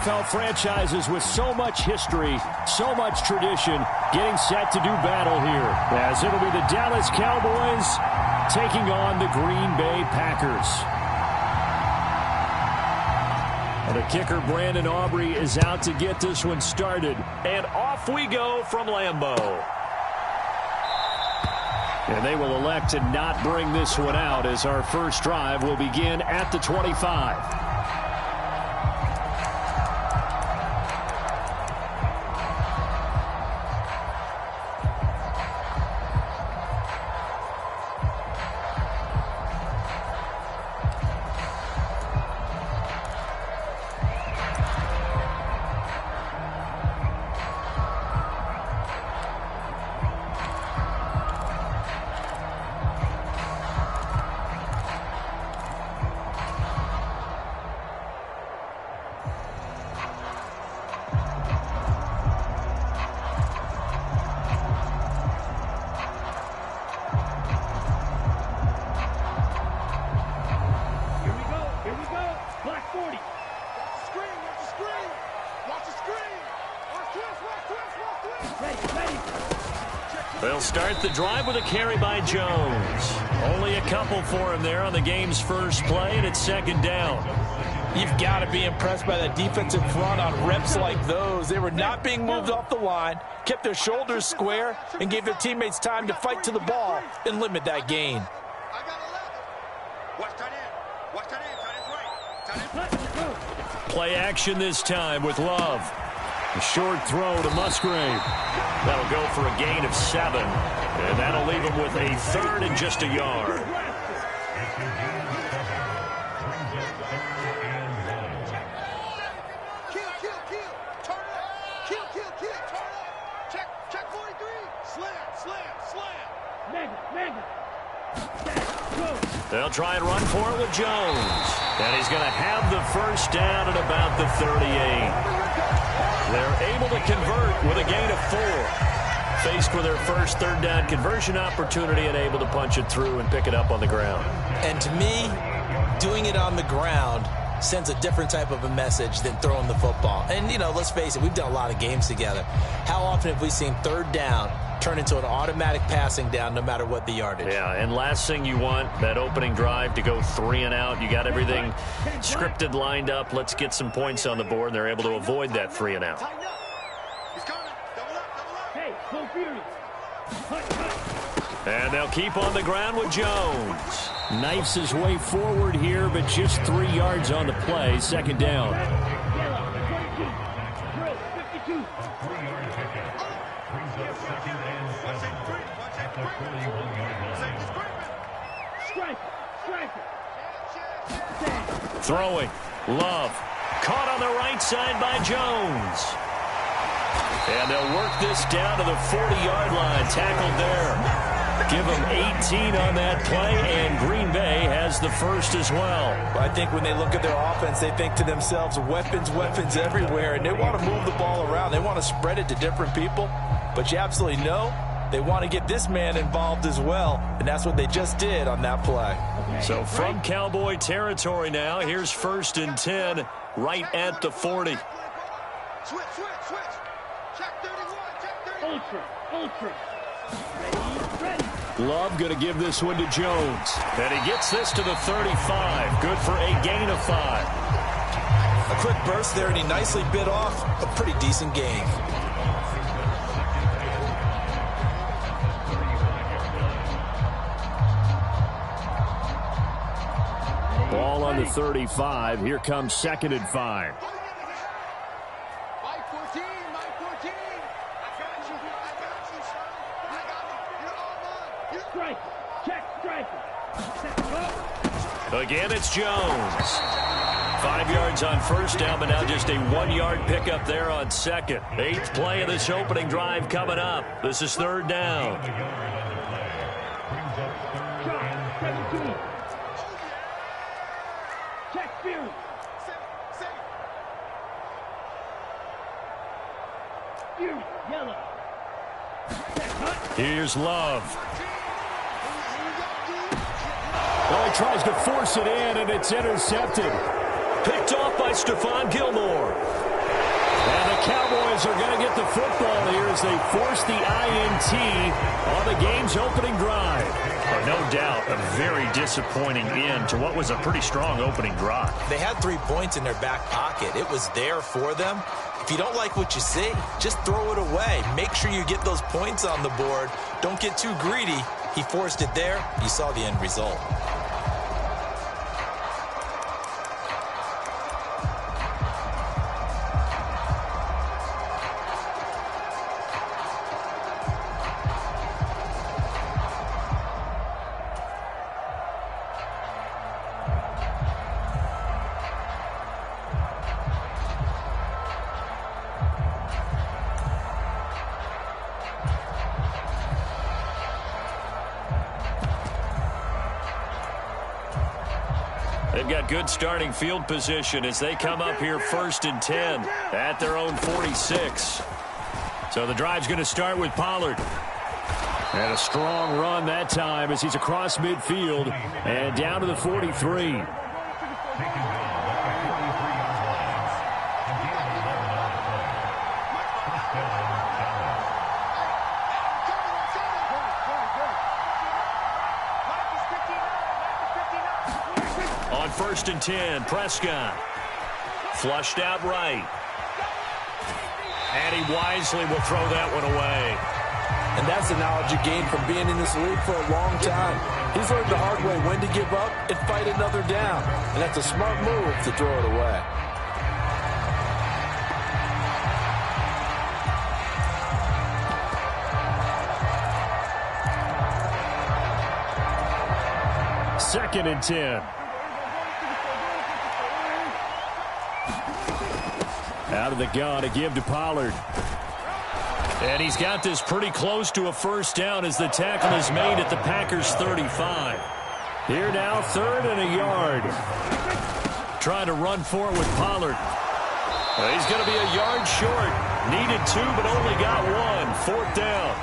NFL franchises with so much history, so much tradition, getting set to do battle here, as it'll be the Dallas Cowboys taking on the Green Bay Packers. And the kicker, Brandon Aubrey, is out to get this one started. And off we go from Lambeau. And they will elect to not bring this one out as our first drive will begin at the 25. They'll start the drive with a carry by Jones. Only a couple for him there on the game's first play, and it's second down. You've got to be impressed by that defensive front on reps like those. They were not being moved off the line, kept their shoulders square, and gave their teammates time to fight to the ball and limit that gain. Play action this time with Love. A short throw to Musgrave. That'll go for a gain of 7. And that'll leave him with a third and just a yard. They'll try and run for it with Jones. And he's going to have the first down at about the 38. They're able to convert with a gain of 4. Faced with their first third down conversion opportunity and able to punch it through and pick it up on the ground. And to me, doing it on the ground sends a different type of a message than throwing the football. And, you know, let's face it, we've done a lot of games together. How often have we seen third down turn into an automatic passing down no matter what the yardage? Yeah, and last thing you want, that opening drive to go 3 and out. You got everything scripted, lined up. Let's get some points on the board, and they're able to avoid that 3 and out. And they'll keep on the ground with Jones. Knifes his way forward here, but just 3 yards on the play. Second down. Throwing. Love. Caught on the right side by Jones. And they'll work this down to the 40-yard line. Tackled there. Give them 18 on that play, and Green Bay has the first as well. I think when they look at their offense, they think to themselves, weapons, weapons everywhere, and they want to move the ball around. They want to spread it to different people, but you absolutely know they want to get this man involved as well, and that's what they just did on that play. So from Cowboy territory now, here's 1st and 10 right at the 40. Switch. Check 31, check 31. Ultra. Ready. Love going to give this one to Jones. And he gets this to the 35. Good for a gain of 5. A quick burst there, and he nicely bit off a pretty decent gain. Ball on the 35. Here comes 2nd and 5. Again, it's Jones. 5 yards on first down, but now just a 1-yard pickup there on second. 8th play of this opening drive coming up. This is 3rd down. Here's Love. Well, he tries to force it in, and it's intercepted. Picked off by Stephon Gilmore. Cowboys are going to get the football here as they force the INT on the game's opening drive. No doubt a very disappointing end to what was a pretty strong opening drive. They had 3 points in their back pocket. It was there for them. If you don't like what you see, just throw it away. Make sure you get those points on the board. Don't get too greedy. He forced it there. You saw the end result. They've got good starting field position as they come up here 1st and 10 at their own 46. So the drive's going to start with Pollard. And a strong run that time as he's across midfield and down to the 43. On 1st and 10, Prescott. Flushed out right. And he wisely will throw that one away. And that's the knowledge you gain from being in this league for a long time. He's learned the hard way when to give up and fight another down. And that's a smart move to throw it away. Second and 10. Out of the gun to give to Pollard. And he's got this pretty close to a first down as the tackle is made at the Packers' 35. Here now, 3rd and a yard. Trying to run for it with Pollard. He's going to be a yard short. Needed 2, but only got 1. 4th down.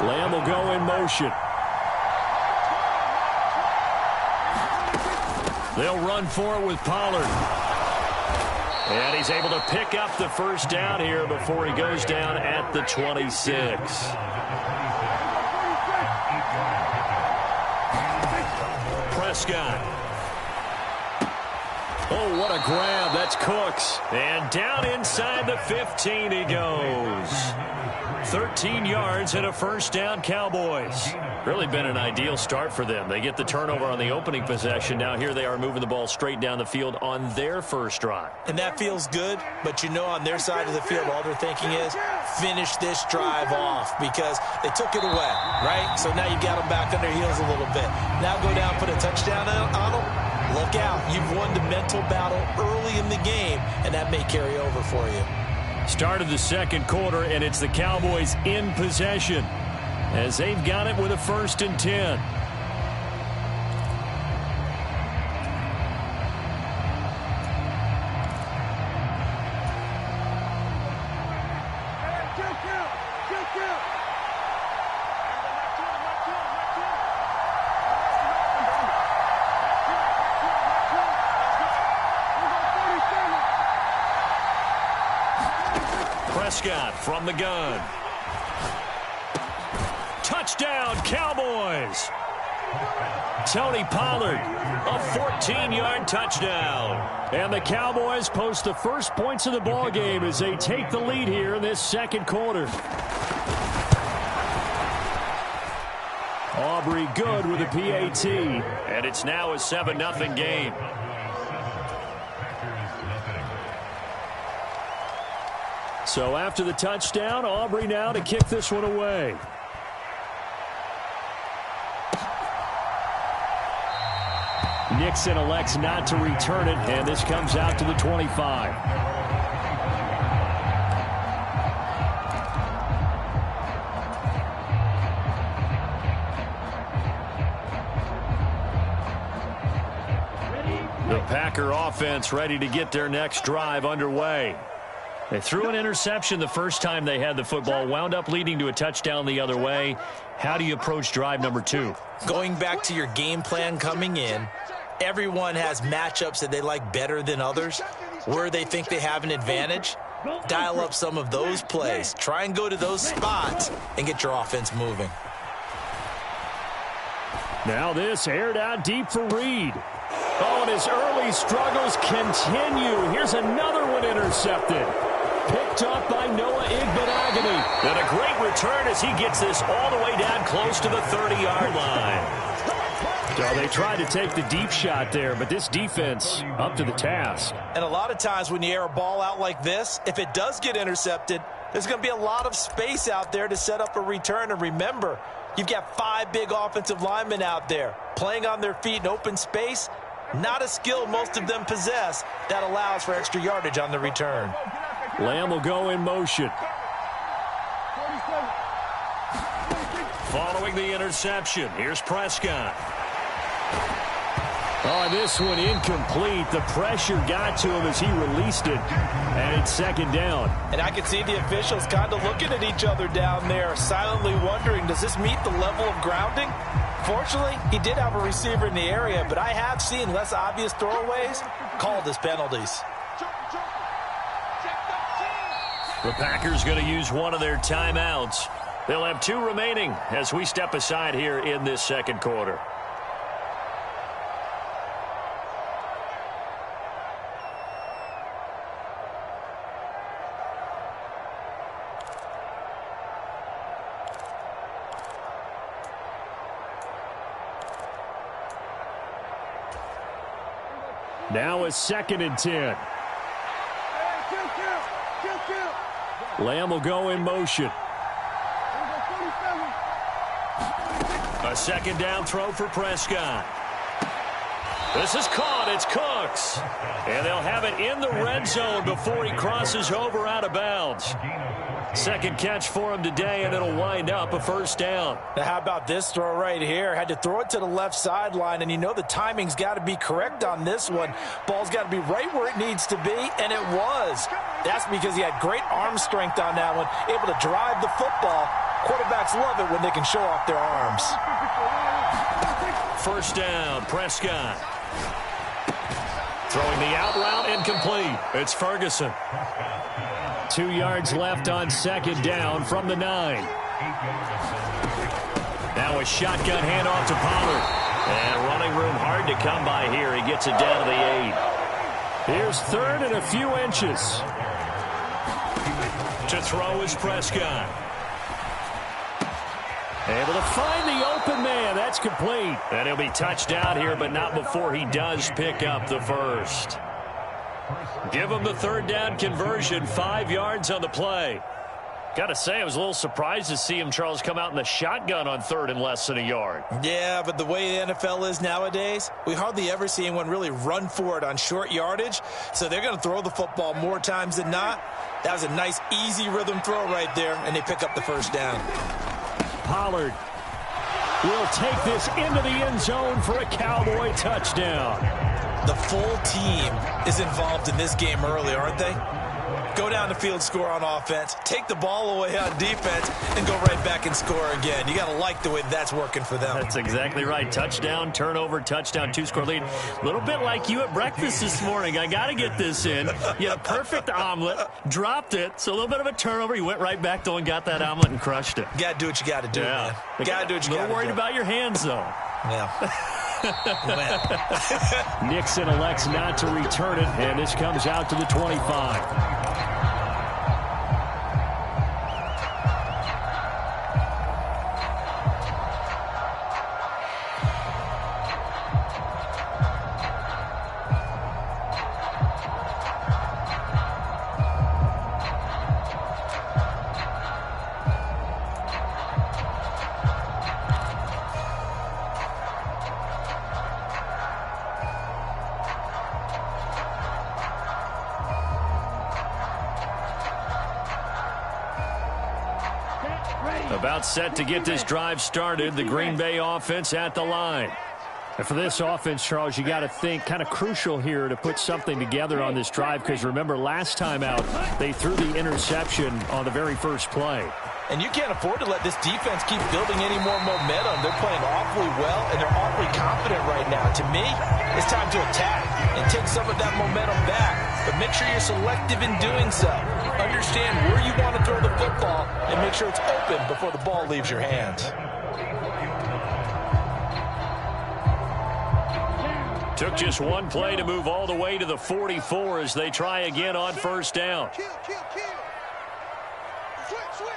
Lamb will go in motion. They'll run for it with Pollard. And he's able to pick up the first down here before he goes down at the 26. Prescott. Oh, what a grab. That's Cooks. And down inside the 15 he goes. 13 yards and a first down, Cowboys. Really been an ideal start for them. They get the turnover on the opening possession. Now here they are moving the ball straight down the field on their first drive. And that feels good, but you know on their side of the field all they're thinking is finish this drive off because they took it away, right? So now you've got them back on their heels a little bit. Now go down, put a touchdown on them. Look out. You've won the mental battle early in the game, and that may carry over for you. Start of the second quarter, and it's the Cowboys in possession as they've got it with a 1st and 10. Prescott from the gun. Touchdown, Cowboys. Tony Pollard, a 14-yard touchdown. And the Cowboys post the first points of the ball game as they take the lead here in this second quarter. Aubrey good with a PAT. And it's now a 7-0 game. So after the touchdown, Aubrey now to kick this one away. Nixon elects not to return it, and this comes out to the 25. The Packer offense ready to get their next drive underway. They threw an interception the first time they had the football, wound up leading to a touchdown the other way. How do you approach drive number 2? Going back to your game plan coming in, Everyone has matchups that they like better than others, where they think they have an advantage. Dial up some of those plays. Try and go to those spots and get your offense moving. Now this aired out deep for Reed. Oh, and his early struggles continue. Here's another one intercepted. Picked up by Noah Bigd182. And a great return as he gets this all the way down close to the 30-yard line. So they tried to take the deep shot there, but this defense up to the task. And a lot of times when you air a ball out like this, if it does get intercepted, there's going to be a lot of space out there to set up a return. And remember, you've got 5 big offensive linemen out there playing on their feet in open space. Not a skill most of them possess that allows for extra yardage on the return. Lamb will go in motion. Following the interception, here's Prescott. Oh, this one incomplete. The pressure got to him as he released it, and it's second down. And I can see the officials kind of looking at each other down there, silently wondering, does this meet the level of grounding? Fortunately, he did have a receiver in the area, but I have seen less obvious throwaways called as penalties. The Packers going to use one of their timeouts. They'll have 2 remaining as we step aside here in this second quarter. Now a second and 10. Lamb will go in motion. A second down throw for Prescott. This is caught. It's Cooks. And they'll have it in the red zone before he crosses over out of bounds. Second catch for him today, and it'll wind up a first down. Now, how about this throw right here? Had to throw it to the left sideline, and you know the timing's got to be correct on this one. Ball's got to be right where it needs to be, and it was. That's because he had great arm strength on that one, able to drive the football. Quarterbacks love it when they can show off their arms. First down, Prescott. Throwing the out route, incomplete. It's Ferguson. 2 yards left on second down from the 9. Now a shotgun handoff to Pollard. And running room hard to come by here. He gets it down to the 8. Here's third and a few inches. To throw is Prescott. Able to find the open man. That's complete. And he'll be touched down here, but not before he does pick up the first. Give him the third down conversion, 5 yards on the play. Got to say, I was a little surprised to see him, Charles, come out in the shotgun on third and less than a yard. Yeah, but the way the NFL is nowadays, we hardly ever see anyone really run for it on short yardage. So they're going to throw the football more times than not. That was a nice, easy rhythm throw right there, and they pick up the first down. Pollard will take this into the end zone for a Cowboy touchdown. The full team is involved in this game early, aren't they? Go down the field, score on offense, take the ball away on defense, and go right back and score again. You got to like the way that's working for them. That's exactly right. Touchdown, turnover, touchdown, 2-score lead. A little bit like you at breakfast this morning. I got to get this in. You had a perfect omelet, dropped it, so a little bit of a turnover. You went right back, though, and got that omelet and crushed it. Got to do what you got to do, man. Got to do what you got to do. A little worried about your hands, though. Yeah. Nixon elects not to return it, and this comes out to the 25. About set to get this drive started. The Green Bay offense at the line. And for this offense, Charles, you got to think kind of crucial here to put something together on this drive, because remember last time out they threw the interception on the very first play. And you can't afford to let this defense keep building any more momentum. They're playing awfully well, and they're awfully confident right now. To me, it's time to attack and take some of that momentum back. But make sure you're selective in doing so. Understand where you want to throw the football and make sure it's open before the ball leaves your hands. Took just one play to move all the way to the 44 as they try again on first down. Kill. Switch.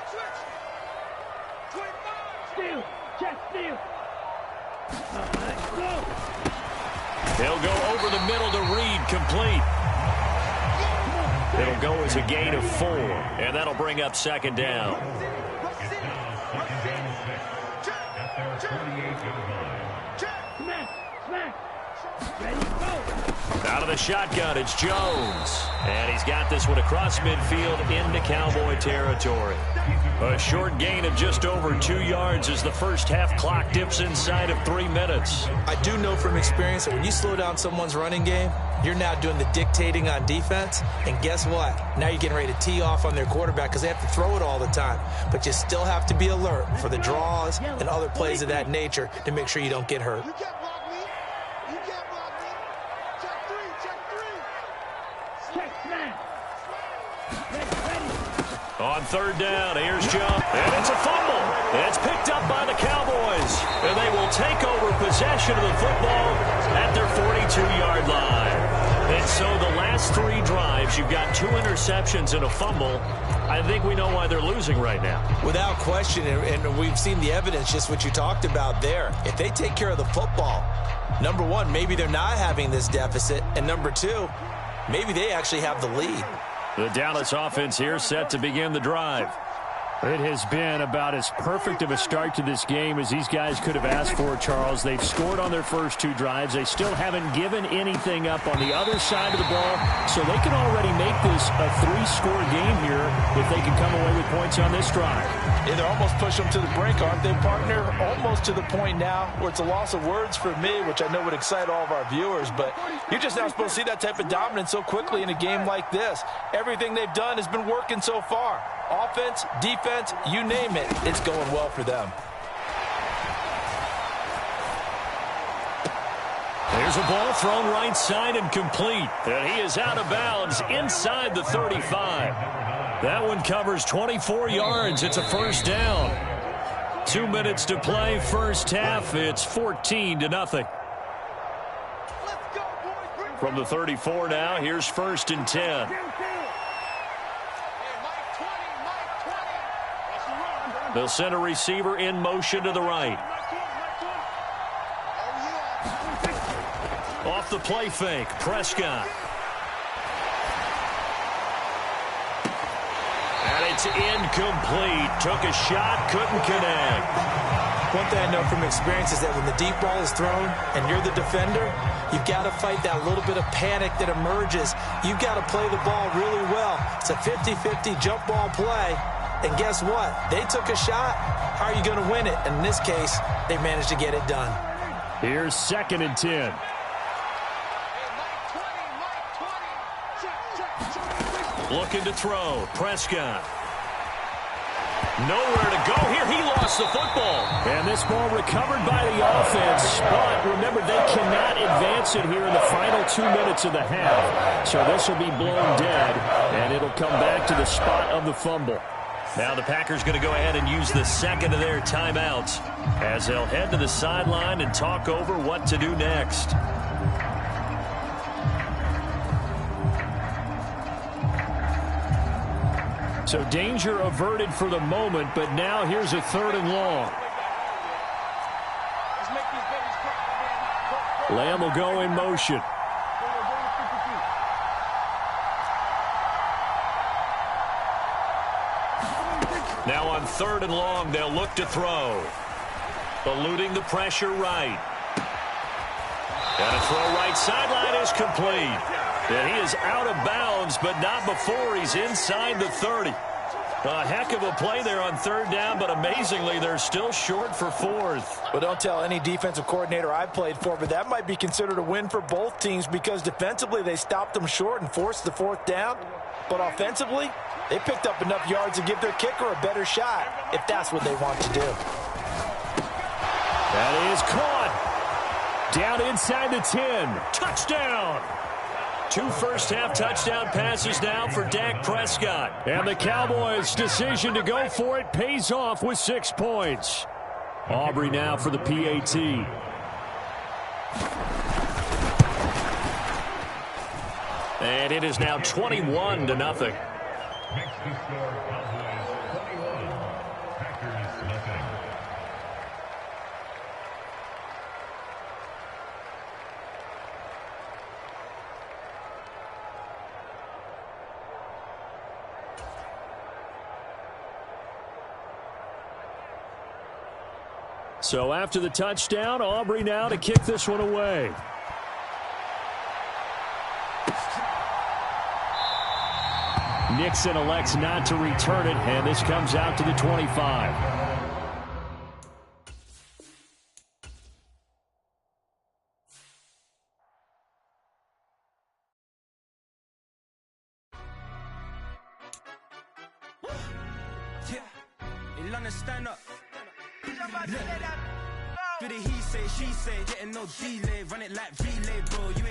Steal. Check steal. They'll go over the middle to Reed, complete. It'll go as a gain of 4, and that'll bring up second down. Out of the shotgun, it's Jones. And he's got this one across midfield into Cowboy territory. A short gain of just over 2 yards as the first half clock dips inside of 3 minutes. I do know from experience that when you slow down someone's running game, you're now doing the dictating on defense. And guess what? Now you're getting ready to tee off on their quarterback because they have to throw it all the time. But you still have to be alert for the draws and other plays of that nature to make sure you don't get hurt. On third down, here's Jones, and it's a fumble. It's picked up by the Cowboys, and they will take over possession of the football at their 42-yard line. And so the last 3 drives, you've got 2 interceptions and a fumble. I think we know why they're losing right now. Without question, and we've seen the evidence, just what you talked about there. If they take care of the football, number one, maybe they're not having this deficit, and number 2, maybe they actually have the lead. The Dallas offense here set to begin the drive. It has been about as perfect of a start to this game as these guys could have asked for, Charles. They've scored on their first 2 drives. They still haven't given anything up on the other side of the ball, so they can already make this a 3-score game here if they can come away with points on this drive. Yeah, they're almost push them to the brink, aren't they, partner? Almost to the point now where it's a loss of words for me, which I know would excite all of our viewers, but you're just not supposed to see that type of dominance so quickly in a game like this. Everything they've done has been working so far. Offense, defense, you name it, it's going well for them. There's a ball thrown right side and complete. And he is out of bounds inside the 35. That one covers 24 yards. It's a first down. 2 minutes to play first half. It's 14-0. From the 34 now, here's 1st and 10. They'll send a receiver in motion to the right. Off the play fake, Prescott. And it's incomplete. Took a shot, couldn't connect. One thing I know from experience is that when the deep ball is thrown and you're the defender, you've got to fight that little bit of panic that emerges. You've got to play the ball really well. It's a 50-50 jump ball play. And guess what? They took a shot. How are you going to win it? And in this case, they managed to get it done. Here's 2nd and 10. Looking to throw. Prescott. Nowhere to go here. He lost the football. And this ball recovered by the offense. But remember, they cannot advance it here in the final 2 minutes of the half. So this will be blown dead, and it'll come back to the spot of the fumble. Now the Packers going to go ahead and use the second of their timeouts as they'll head to the sideline and talk over what to do next. So danger averted for the moment, but now here's a 3rd and long. Lamb will go in motion. Now on 3rd and long, they'll look to throw. Eluding the pressure right. And a throw right sideline is complete. And he is out of bounds, but not before he's inside the 30. A heck of a play there on third down, but amazingly, they're still short for fourth. Well, don't tell any defensive coordinator I've played for, but that might be considered a win for both teams because defensively they stopped them short and forced the fourth down. But offensively, they picked up enough yards to give their kicker a better shot if that's what they want to do. That is caught. Down inside the 10. Touchdown. 2 first-half touchdown passes now for Dak Prescott. And the Cowboys' decision to go for it pays off with 6 points. Aubrey now for the PAT. And it is now 21-0. So after the touchdown, Aubrey now to kick this one away. Nixon elects not to return it, and this comes out to the 25. Stand up. Do the he say, she say, getting no delay, run it like relay, bro. You